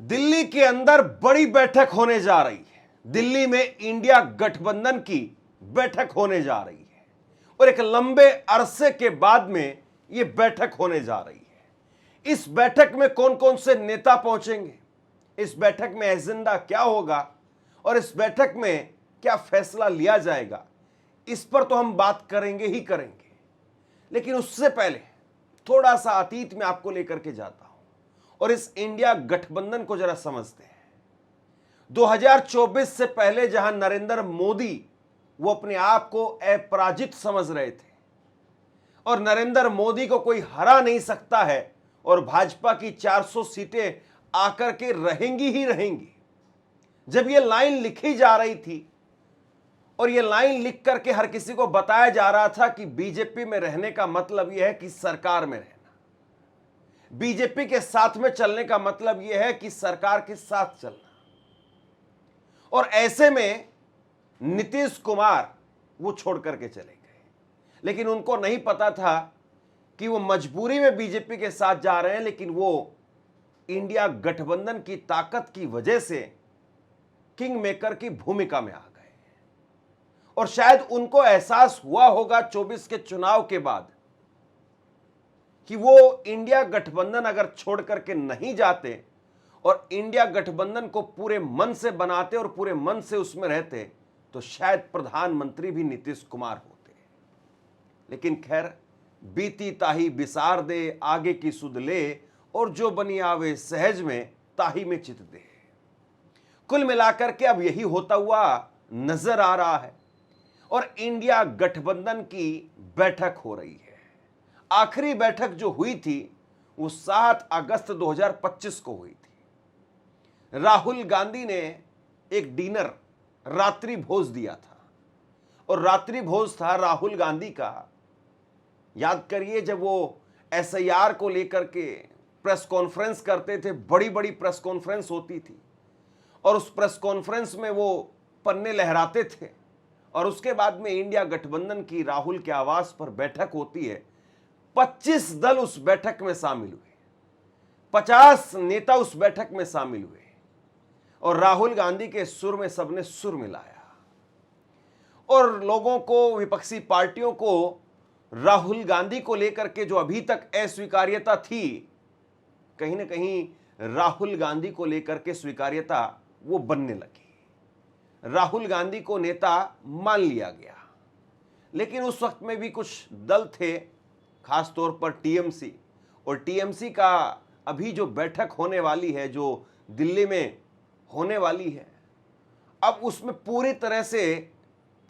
दिल्ली के अंदर बड़ी बैठक होने जा रही है। दिल्ली में इंडिया गठबंधन की बैठक होने जा रही है और एक लंबे अरसे के बाद में यह बैठक होने जा रही है। इस बैठक में कौन कौन से नेता पहुंचेंगे, इस बैठक में एजेंडा क्या होगा और इस बैठक में क्या फैसला लिया जाएगा, इस पर तो हम बात करेंगे ही करेंगे। लेकिन उससे पहले थोड़ा सा अतीत में आपको लेकर के जाता हूं और इस इंडिया गठबंधन को जरा समझते हैं। 2024 से पहले जहां नरेंद्र मोदी वो अपने आप को अपराजित समझ रहे थे और नरेंद्र मोदी को कोई हरा नहीं सकता है और भाजपा की 400 सीटें आकर के रहेंगी ही रहेंगी, जब ये लाइन लिखी जा रही थी और ये लाइन लिख करके हर किसी को बताया जा रहा था कि बीजेपी में रहने का मतलब यह है कि सरकार में रहना, बीजेपी के साथ में चलने का मतलब यह है कि सरकार के साथ चलना। और ऐसे में नीतीश कुमार वो छोड़ करके चले गए, लेकिन उनको नहीं पता था कि वो मजबूरी में बीजेपी के साथ जा रहे हैं, लेकिन वो इंडिया गठबंधन की ताकत की वजह से किंग मेकर की भूमिका में आ गए। और शायद उनको एहसास हुआ होगा 24 के चुनाव के बाद कि वो इंडिया गठबंधन अगर छोड़ करके नहीं जाते और इंडिया गठबंधन को पूरे मन से बनाते और पूरे मन से उसमें रहते तो शायद प्रधानमंत्री भी नीतीश कुमार होते। लेकिन खैर, बीती ताही बिसार दे, आगे की सुध ले, और जो बनी आवे सहज में ताही में चित दे। कुल मिलाकर के अब यही होता हुआ नजर आ रहा है और इंडिया गठबंधन की बैठक हो रही है। आखिरी बैठक जो हुई थी वो 7 अगस्त 2025 को हुई थी। राहुल गांधी ने एक डिनर, रात्रि भोज दिया था और रात्रि भोज था राहुल गांधी का। याद करिए, जब वो एसआईआर को लेकर के प्रेस कॉन्फ्रेंस करते थे, बड़ी बड़ी प्रेस कॉन्फ्रेंस होती थी और उस प्रेस कॉन्फ्रेंस में वो पन्ने लहराते थे और उसके बाद में इंडिया गठबंधन की राहुल के आवास पर बैठक होती है। 25 दल उस बैठक में शामिल हुए, 50 नेता उस बैठक में शामिल हुए और राहुल गांधी के सुर में सबने सुर मिलाया और लोगों को, विपक्षी पार्टियों को राहुल गांधी को लेकर के जो अभी तक अस्वीकार्यता थी, कहीं ना कहीं राहुल गांधी को लेकर के स्वीकार्यता वो बनने लगी। राहुल गांधी को नेता मान लिया गया। लेकिन उस वक्त में भी कुछ दल थे, खास तौर पर टीएमसी, और टीएमसी का अभी जो बैठक होने वाली है, जो दिल्ली में होने वाली है, अब उसमें पूरी तरह से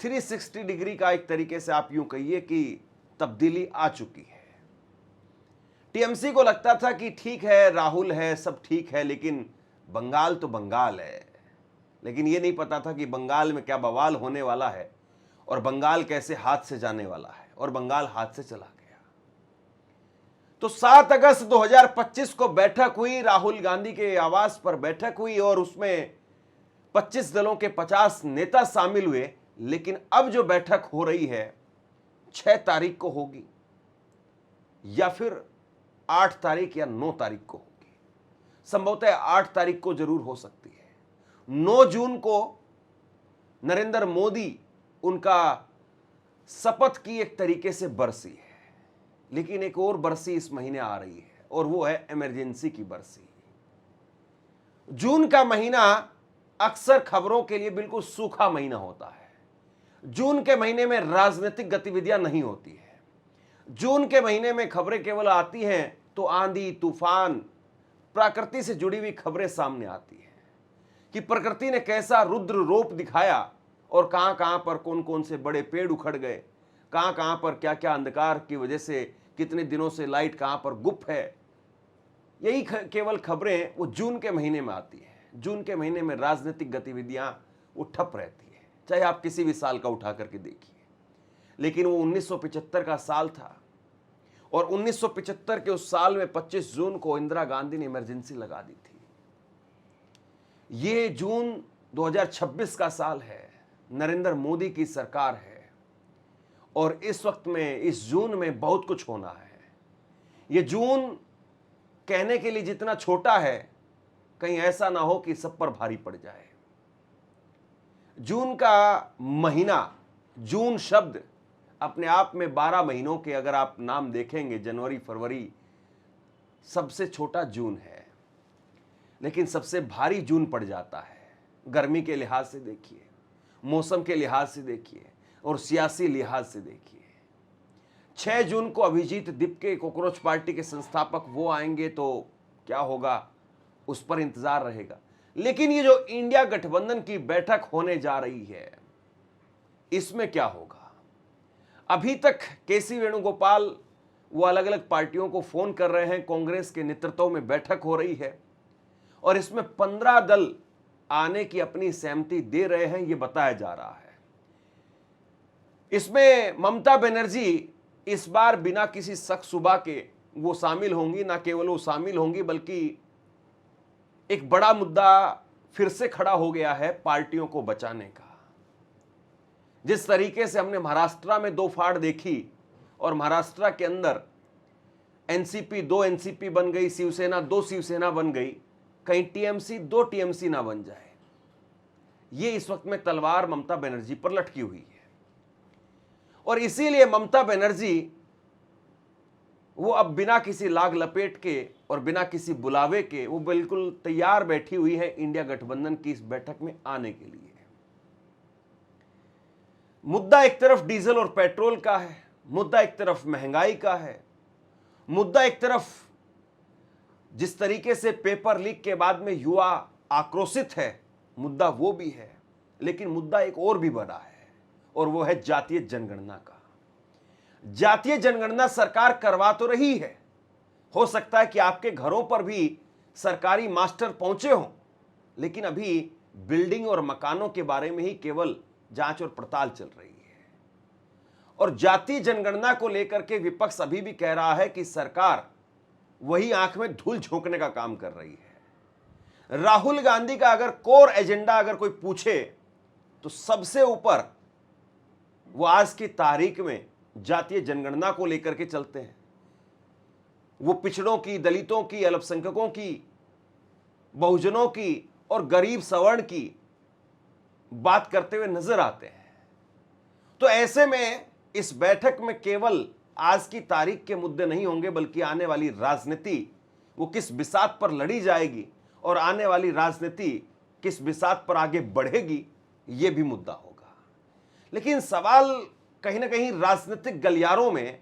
360 डिग्री का, एक तरीके से आप यूं कहिए कि तब्दीली आ चुकी है। टीएमसी को लगता था कि ठीक है, राहुल है, सब ठीक है, लेकिन बंगाल तो बंगाल है। लेकिन यह नहीं पता था कि बंगाल में क्या बवाल होने वाला है और बंगाल कैसे हाथ से जाने वाला है, और बंगाल हाथ से चला गया। तो 7 अगस्त 2025 को बैठक हुई, राहुल गांधी के आवास पर बैठक हुई और उसमें 25 दलों के 50 नेता शामिल हुए। लेकिन अब जो बैठक हो रही है 6 तारीख को होगी या फिर 8 तारीख या 9 तारीख को होगी। संभवतः 8 तारीख को जरूर हो सकती है। 9 जून को नरेंद्र मोदी, उनका शपथ की एक तरीके से बरसी है, लेकिन एक और बरसी इस महीने आ रही है और वो है इमरजेंसी की बरसी। जून का महीना अक्सर खबरों के लिए बिल्कुल सूखा महीना होता है। जून के महीने में राजनीतिक गतिविधियां नहीं होती है। जून के महीने में खबरें केवल आती हैं तो आंधी, तूफान, प्रकृति से जुड़ी हुई खबरें सामने आती हैं कि प्रकृति ने कैसा रुद्र रूप दिखाया और कहां कहां पर कौन कौन से बड़े पेड़ उखड़ गए, कहां कहां पर क्या क्या अंधकार की वजह से कितने दिनों से लाइट कहां पर गुप्त है। यही केवल खबरें वो जून के महीने में आती है। जून के महीने में राजनीतिक गतिविधियां वो ठप रहती है, चाहे आप किसी भी साल का उठा करके देखिए। लेकिन वो 1975 का साल था और 1975 के उस साल में 25 जून को इंदिरा गांधी ने इमरजेंसी लगा दी थी। ये जून 2026 का साल है, नरेंद्र मोदी की सरकार है और इस वक्त में, इस जून में बहुत कुछ होना है। ये जून कहने के लिए जितना छोटा है, कहीं ऐसा ना हो कि सब पर भारी पड़ जाए। जून का महीना, जून शब्द अपने आप में 12 महीनों के अगर आप नाम देखेंगे, जनवरी फरवरी, सबसे छोटा जून है, लेकिन सबसे भारी जून पड़ जाता है। गर्मी के लिहाज से देखिए, मौसम के लिहाज से देखिए और सियासी लिहाज से देखिए। 6 जून को अभिजीत दीपके कॉकरोच पार्टी के संस्थापक वो आएंगे तो क्या होगा, उस पर इंतजार रहेगा। लेकिन ये जो इंडिया गठबंधन की बैठक होने जा रही है, इसमें क्या होगा? अभी तक केसी वेणुगोपाल वो अलग अलग पार्टियों को फोन कर रहे हैं, कांग्रेस के नेतृत्व में बैठक हो रही है और इसमें 15 दल आने की अपनी सहमति दे रहे हैं, यह बताया जा रहा है। इसमें ममता बनर्जी इस बार बिना किसी शक शुबा के वो शामिल होंगी। ना केवल वो शामिल होंगी बल्कि एक बड़ा मुद्दा फिर से खड़ा हो गया है पार्टियों को बचाने का। जिस तरीके से हमने महाराष्ट्र में 2 फाड़ देखी और महाराष्ट्र के अंदर एनसीपी 2 एनसीपी बन गई, शिवसेना 2 शिवसेना बन गई, कहीं टीएमसी 2 टीएमसी ना बन जाए, ये इस वक्त में तलवार ममता बनर्जी पर लटकी हुई है। और इसीलिए ममता बनर्जी वो अब बिना किसी लाग लपेट के और बिना किसी बुलावे के वो बिल्कुल तैयार बैठी हुई है इंडिया गठबंधन की इस बैठक में आने के लिए। मुद्दा एक तरफ डीजल और पेट्रोल का है, मुद्दा एक तरफ महंगाई का है, मुद्दा एक तरफ जिस तरीके से पेपर लीक के बाद में युवा आक्रोशित है, मुद्दा वो भी है। लेकिन मुद्दा एक और भी बड़ा है और वो है जातीय जनगणना का। जातीय जनगणना सरकार करवा तो रही है, हो सकता है कि आपके घरों पर भी सरकारी मास्टर पहुंचे हों, लेकिन अभी बिल्डिंग और मकानों के बारे में ही केवल जांच और पड़ताल चल रही है। और जातीय जनगणना को लेकर के विपक्ष अभी भी कह रहा है कि सरकार वही आंख में धूल झोंकने का काम कर रही है। राहुल गांधी का अगर कोर एजेंडा अगर कोई पूछे तो सबसे ऊपर वो आज की तारीख में जातीय जनगणना को लेकर के चलते हैं। वो पिछड़ों की, दलितों की, अल्पसंख्यकों की, बहुजनों की और गरीब सवर्ण की बात करते हुए नजर आते हैं। तो ऐसे में इस बैठक में केवल आज की तारीख के मुद्दे नहीं होंगे, बल्कि आने वाली राजनीति वो किस बिसात पर लड़ी जाएगी और आने वाली राजनीति किस बिसात पर आगे बढ़ेगी, ये भी मुद्दा होगा। लेकिन सवाल कहीं ना कहीं राजनीतिक गलियारों में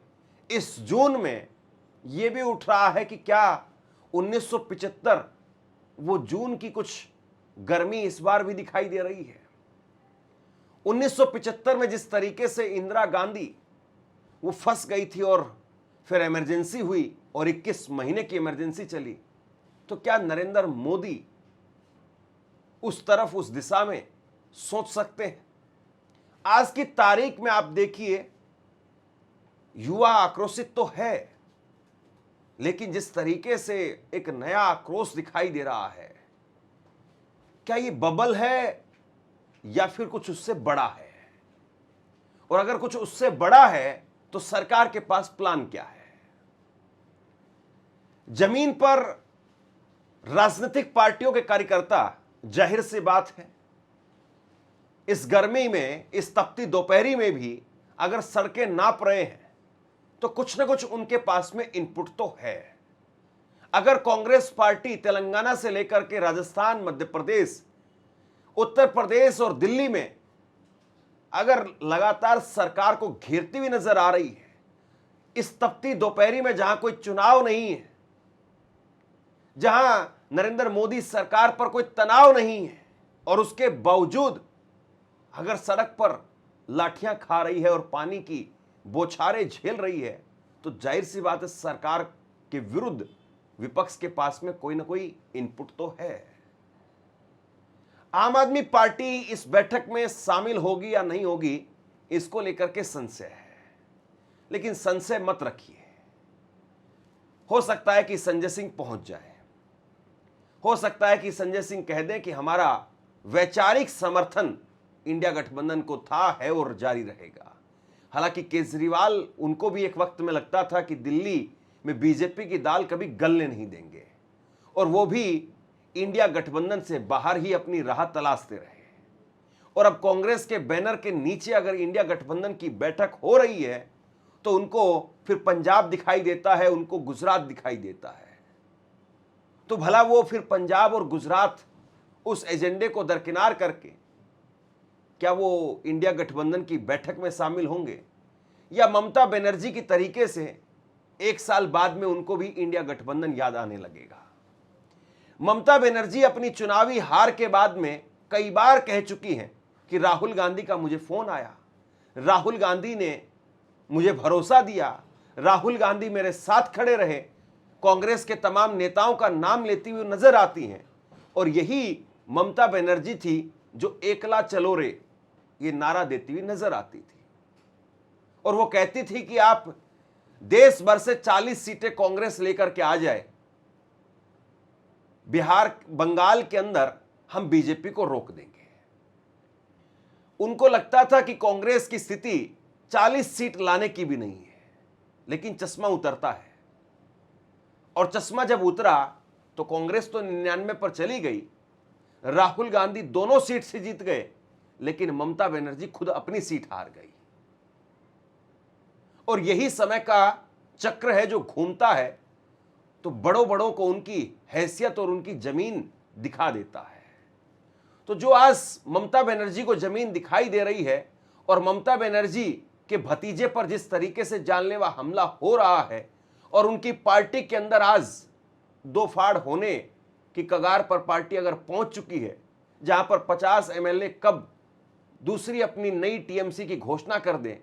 इस जून में यह भी उठ रहा है कि क्या 1975 वो जून की कुछ गर्मी इस बार भी दिखाई दे रही है। 1975 में जिस तरीके से इंदिरा गांधी वो फंस गई थी और फिर इमरजेंसी हुई और 21 महीने की इमरजेंसी चली, तो क्या नरेंद्र मोदी उस तरफ, उस दिशा में सोच सकते हैं? आज की तारीख में आप देखिए, युवा आक्रोशित तो है, लेकिन जिस तरीके से एक नया आक्रोश दिखाई दे रहा है, क्या ये बबल है या फिर कुछ उससे बड़ा है? और अगर कुछ उससे बड़ा है तो सरकार के पास प्लान क्या है? जमीन पर राजनीतिक पार्टियों के कार्यकर्ता, जाहिर सी बात है, इस गर्मी में, इस तपती दोपहरी में भी अगर सड़कें नाप रहे हैं तो कुछ ना कुछ उनके पास में इनपुट तो है। अगर कांग्रेस पार्टी तेलंगाना से लेकर के राजस्थान, मध्य प्रदेश, उत्तर प्रदेश और दिल्ली में अगर लगातार सरकार को घेरती हुई नजर आ रही है, इस तपती दोपहरी में जहां कोई चुनाव नहीं है, जहां नरेंद्र मोदी सरकार पर कोई तनाव नहीं है, और उसके बावजूद अगर सड़क पर लाठियां खा रही है और पानी की बौछारें झेल रही है, तो जाहिर सी बात है सरकार के विरुद्ध विपक्ष के पास में कोई ना कोई इनपुट तो है। आम आदमी पार्टी इस बैठक में शामिल होगी या नहीं होगी, इसको लेकर के संशय है। लेकिन संशय मत रखिए, हो सकता है कि संजय सिंह पहुंच जाए, हो सकता है कि संजय सिंह कह दें कि हमारा वैचारिक समर्थन इंडिया गठबंधन को था, है और जारी रहेगा। हालांकि केजरीवाल, उनको भी एक वक्त में लगता था कि दिल्ली में बीजेपी की दाल कभी गलने नहीं देंगे, और वो भी इंडिया गठबंधन से बाहर ही अपनी राह तलाशते रहे। और अब कांग्रेस के बैनर के नीचे अगर इंडिया गठबंधन की बैठक हो रही है तो उनको फिर पंजाब दिखाई देता है, उनको गुजरात दिखाई देता है। तो भला वो फिर पंजाब और गुजरात उस एजेंडे को दरकिनार करके क्या वो इंडिया गठबंधन की बैठक में शामिल होंगे, या ममता बनर्जी की तरीके से एक साल बाद में उनको भी इंडिया गठबंधन याद आने लगेगा। ममता बनर्जी अपनी चुनावी हार के बाद में कई बार कह चुकी हैं कि राहुल गांधी का मुझे फोन आया, राहुल गांधी ने मुझे भरोसा दिया, राहुल गांधी मेरे साथ खड़े रहे। कांग्रेस के तमाम नेताओं का नाम लेती हुई नजर आती हैं। और यही ममता बनर्जी थी जो एकला चलो रे ये नारा देती हुई नजर आती थी। और वो कहती थी कि आप देश भर से 40 सीटें कांग्रेस लेकर के आ जाए, बिहार बंगाल के अंदर हम बीजेपी को रोक देंगे। उनको लगता था कि कांग्रेस की स्थिति 40 सीट लाने की भी नहीं है। लेकिन चश्मा उतरता है, और चश्मा जब उतरा तो कांग्रेस तो 99 पर चली गई, राहुल गांधी दोनों सीट से जीत गए, लेकिन ममता बनर्जी खुद अपनी सीट हार गई। और यही समय का चक्र है जो घूमता है तो बड़ों बड़ों को उनकी हैसियत और उनकी जमीन दिखा देता है। तो जो आज ममता बनर्जी को जमीन दिखाई दे रही है और ममता बनर्जी के भतीजे पर जिस तरीके से जानलेवा हमला हो रहा है और उनकी पार्टी के अंदर आज दो फाड़ होने की कगार पर पार्टी अगर पहुंच चुकी है, जहां पर 50 एमएलए कब दूसरी अपनी नई टीएमसी की घोषणा कर दें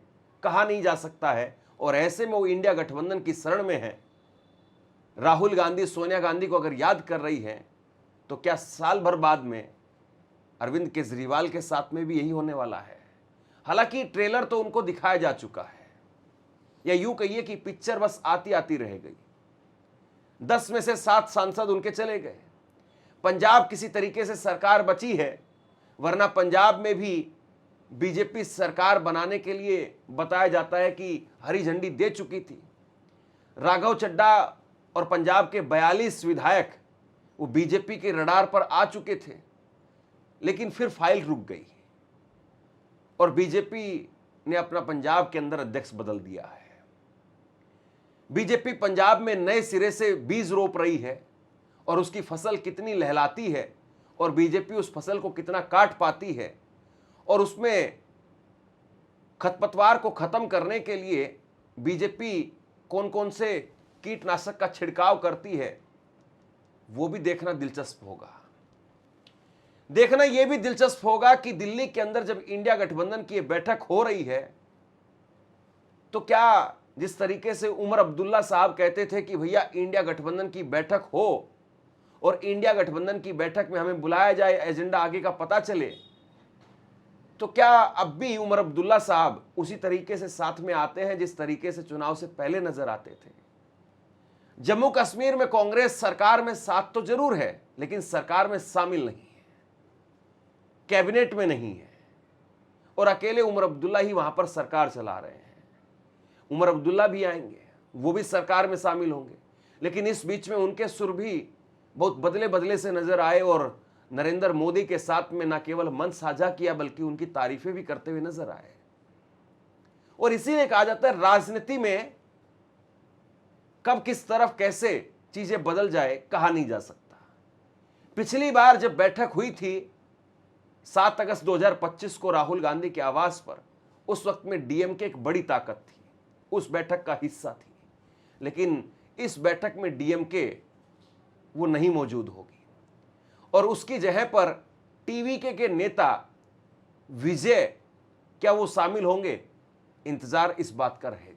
कहा नहीं जा सकता है। और ऐसे में वो इंडिया गठबंधन की शरण में है। राहुल गांधी सोनिया गांधी को अगर याद कर रही है तो क्या साल भर बाद में अरविंद केजरीवाल के साथ में भी यही होने वाला है। हालांकि ट्रेलर तो उनको दिखाया जा चुका है, या यूं कहिए कि पिक्चर बस आती आती रह गई। 10 में से 7 सांसद उनके चले गए। पंजाब किसी तरीके से सरकार बची है, वरना पंजाब में भी बीजेपी सरकार बनाने के लिए बताया जाता है कि हरी झंडी दे चुकी थी। राघव चड्ढा और पंजाब के 42 विधायक वो बीजेपी के रडार पर आ चुके थे, लेकिन फिर फाइल रुक गई और बीजेपी ने अपना पंजाब के अंदर अध्यक्ष बदल दिया है। बीजेपी पंजाब में नए सिरे से बीज रोप रही है और उसकी फसल कितनी लहलाती है और बीजेपी उस फसल को कितना काट पाती है और उसमें खरपतवार को खत्म करने के लिए बीजेपी कौन कौन से कीटनाशक का छिड़काव करती है, वो भी देखना दिलचस्प होगा। देखना यह भी दिलचस्प होगा कि दिल्ली के अंदर जब इंडिया गठबंधन की बैठक हो रही है तो क्या जिस तरीके से उमर अब्दुल्ला साहब कहते थे कि भैया इंडिया गठबंधन की बैठक हो और इंडिया गठबंधन की बैठक में हमें बुलाया जाए, एजेंडा आगे का पता चले, तो क्या अब भी उमर अब्दुल्ला साहब उसी तरीके से साथ में आते हैं जिस तरीके से चुनाव से पहले नजर आते थे। जम्मू कश्मीर में कांग्रेस सरकार में साथ तो जरूर है, लेकिन सरकार में शामिल नहीं है, कैबिनेट में नहीं है, और अकेले उमर अब्दुल्ला ही वहां पर सरकार चला रहे हैं। उमर अब्दुल्ला भी आएंगे, वो भी सरकार में शामिल होंगे, लेकिन इस बीच में उनके सुर भी बहुत बदले बदले से नजर आए और नरेंद्र मोदी के साथ में न केवल मंच साझा किया बल्कि उनकी तारीफें भी करते हुए नजर आए। और इसीलिए कहा जाता है राजनीति में कब किस तरफ कैसे चीजें बदल जाए कहा नहीं जा सकता। पिछली बार जब बैठक हुई थी 7 अगस्त 2025 को राहुल गांधी के आवास पर, उस वक्त में डीएमके एक बड़ी ताकत थी, उस बैठक का हिस्सा थी, लेकिन इस बैठक में डीएमके वो नहीं मौजूद होगी और उसकी जगह पर टीवीके के नेता विजय क्या वो शामिल होंगे, इंतजार इस बात का रहेगा।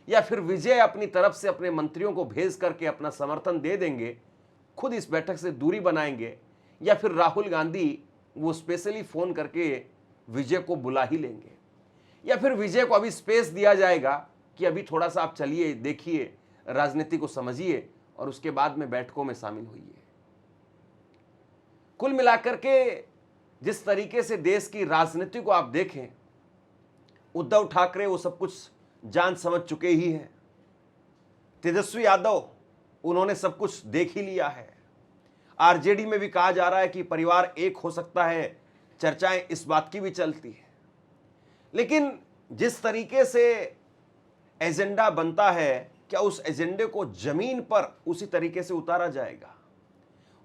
या फिर विजय अपनी तरफ से अपने मंत्रियों को भेज करके अपना समर्थन दे देंगे, खुद इस बैठक से दूरी बनाएंगे, या फिर राहुल गांधी वो स्पेशली फोन करके विजय को बुला ही लेंगे, या फिर विजय को अभी स्पेस दिया जाएगा कि अभी थोड़ा सा आप चलिए, देखिए, राजनीति को समझिए और उसके बाद में बैठकों में शामिल होइए। कुल मिलाकर के जिस तरीके से देश की राजनीति को आप देखें, उद्धव ठाकरे वो सब कुछ जान समझ चुके ही हैं। तेजस्वी यादव उन्होंने सब कुछ देख ही लिया है। आरजेडी में भी कहा जा रहा है कि परिवार एक हो सकता है, चर्चाएं इस बात की भी चलती है। लेकिन जिस तरीके से एजेंडा बनता है, क्या उस एजेंडे को जमीन पर उसी तरीके से उतारा जाएगा?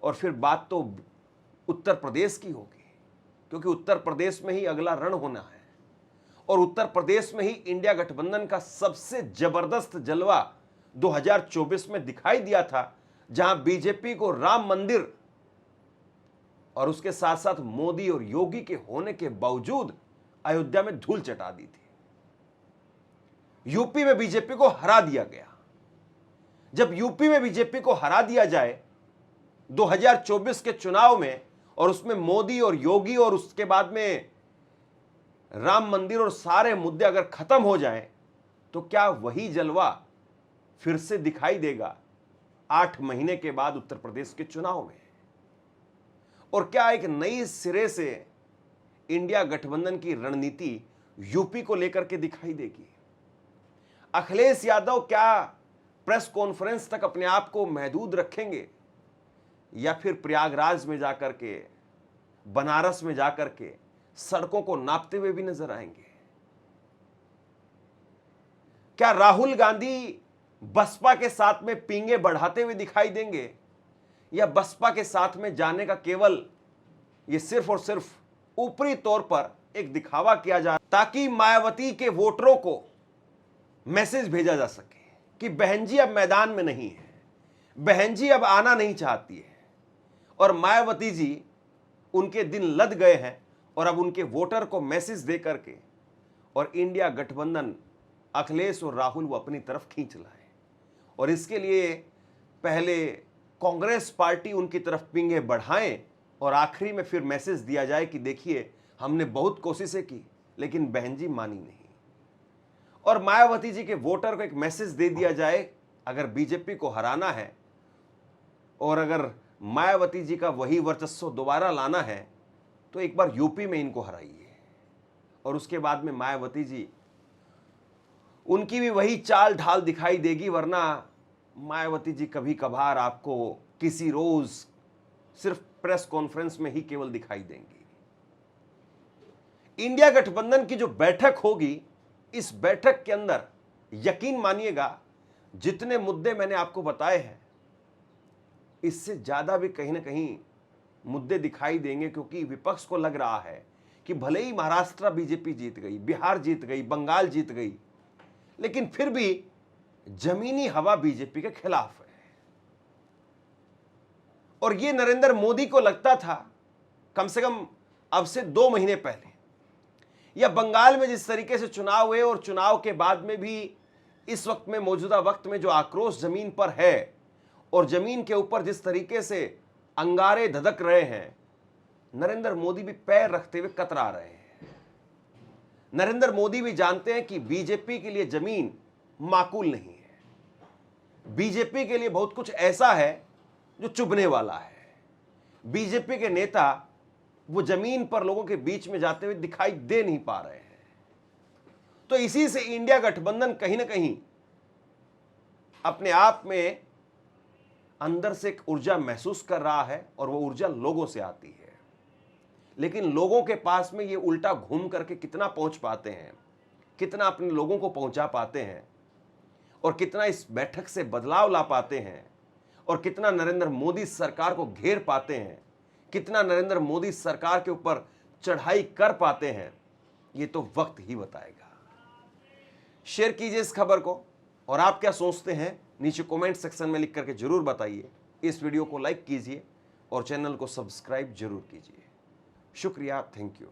और फिर बात तो उत्तर प्रदेश की होगी, क्योंकि उत्तर प्रदेश में ही अगला रण होना है और उत्तर प्रदेश में ही इंडिया गठबंधन का सबसे जबरदस्त जलवा 2024 में दिखाई दिया था, जहां बीजेपी को राम मंदिर और उसके साथ साथ मोदी और योगी के होने के बावजूद अयोध्या में धूल चटा दी थी। यूपी में बीजेपी को हरा दिया गया। जब यूपी में बीजेपी को हरा दिया जाए 2024 के चुनाव में, और उसमें मोदी और योगी और उसके बाद में राम मंदिर और सारे मुद्दे अगर खत्म हो जाएं, तो क्या वही जलवा फिर से दिखाई देगा 8 महीने के बाद उत्तर प्रदेश के चुनाव में? और क्या एक नई सिरे से इंडिया गठबंधन की रणनीति यूपी को लेकर के दिखाई देगी? अखिलेश यादव क्या प्रेस कॉन्फ्रेंस तक अपने आप को महदूद रखेंगे, या फिर प्रयागराज में जाकर के, बनारस में जाकर के सड़कों को नापते हुए भी नजर आएंगे? क्या राहुल गांधी बसपा के साथ में पींगे बढ़ाते हुए दिखाई देंगे, या बसपा के साथ में जाने का केवल ये सिर्फ और सिर्फ ऊपरी तौर पर एक दिखावा किया जाए, ताकि मायावती के वोटरों को मैसेज भेजा जा सके कि बहन जी अब मैदान में नहीं है, बहन जी अब आना नहीं चाहती है, और मायावती जी उनके दिन लद गए हैं, और अब उनके वोटर को मैसेज दे करके और इंडिया गठबंधन अखिलेश और राहुल वो अपनी तरफ खींच लाए। और इसके लिए पहले कांग्रेस पार्टी उनकी तरफ पिंगे बढ़ाएं और आखिरी में फिर मैसेज दिया जाए कि देखिए हमने बहुत कोशिशें की लेकिन बहन जी मानी नहीं। और मायावती जी के वोटर को एक मैसेज दे दिया जाए, अगर बीजेपी को हराना है और अगर मायावती जी का वही वर्चस्व दोबारा लाना है, तो एक बार यूपी में इनको हराइए, और उसके बाद में मायावती जी उनकी भी वही चाल ढाल दिखाई देगी। वरना मायावती जी कभी कभार आपको किसी रोज सिर्फ प्रेस कॉन्फ्रेंस में ही केवल दिखाई देंगी। इंडिया गठबंधन की जो बैठक होगी, इस बैठक के अंदर यकीन मानिएगा जितने मुद्दे मैंने आपको बताए हैं, इससे ज्यादा भी कहीं ना कहीं मुद्दे दिखाई देंगे, क्योंकि विपक्ष को लग रहा है कि भले ही महाराष्ट्र बीजेपी जीत गई, बिहार जीत गई, बंगाल जीत गई, लेकिन फिर भी जमीनी हवा बीजेपी के खिलाफ है। और ये नरेंद्र मोदी को लगता था कम से कम अब से 2 महीने पहले, या बंगाल में जिस तरीके से चुनाव हुए और चुनाव के बाद में भी इस वक्त में, मौजूदा वक्त में जो आक्रोश जमीन पर है और जमीन के ऊपर जिस तरीके से अंगारे धधक रहे हैं, नरेंद्र मोदी भी पैर रखते हुए कतरा रहे हैं। नरेंद्र मोदी भी जानते हैं कि बीजेपी के लिए जमीन माकूल नहीं है। बीजेपी के लिए बहुत कुछ ऐसा है जो चुभने वाला है। बीजेपी के नेता वो जमीन पर लोगों के बीच में जाते हुए दिखाई दे नहीं पा रहे हैं। तो इसी से इंडिया गठबंधन कहीं ना कहीं अपने आप में अंदर से एक ऊर्जा महसूस कर रहा है, और वो ऊर्जा लोगों से आती है। लेकिन लोगों के पास में ये उल्टा घूम करके कितना पहुंच पाते हैं, कितना अपने लोगों को पहुंचा पाते हैं, और कितना इस बैठक से बदलाव ला पाते हैं, और कितना नरेंद्र मोदी सरकार को घेर पाते हैं, कितना नरेंद्र मोदी सरकार के ऊपर चढ़ाई कर पाते हैं, ये तो वक्त ही बताएगा। शेयर कीजिए इस खबर को, और आप क्या सोचते हैं नीचे कमेंट सेक्शन में लिख करके जरूर बताइए। इस वीडियो को लाइक कीजिए और चैनल को सब्सक्राइब जरूर कीजिए। शुक्रिया, थैंक यू।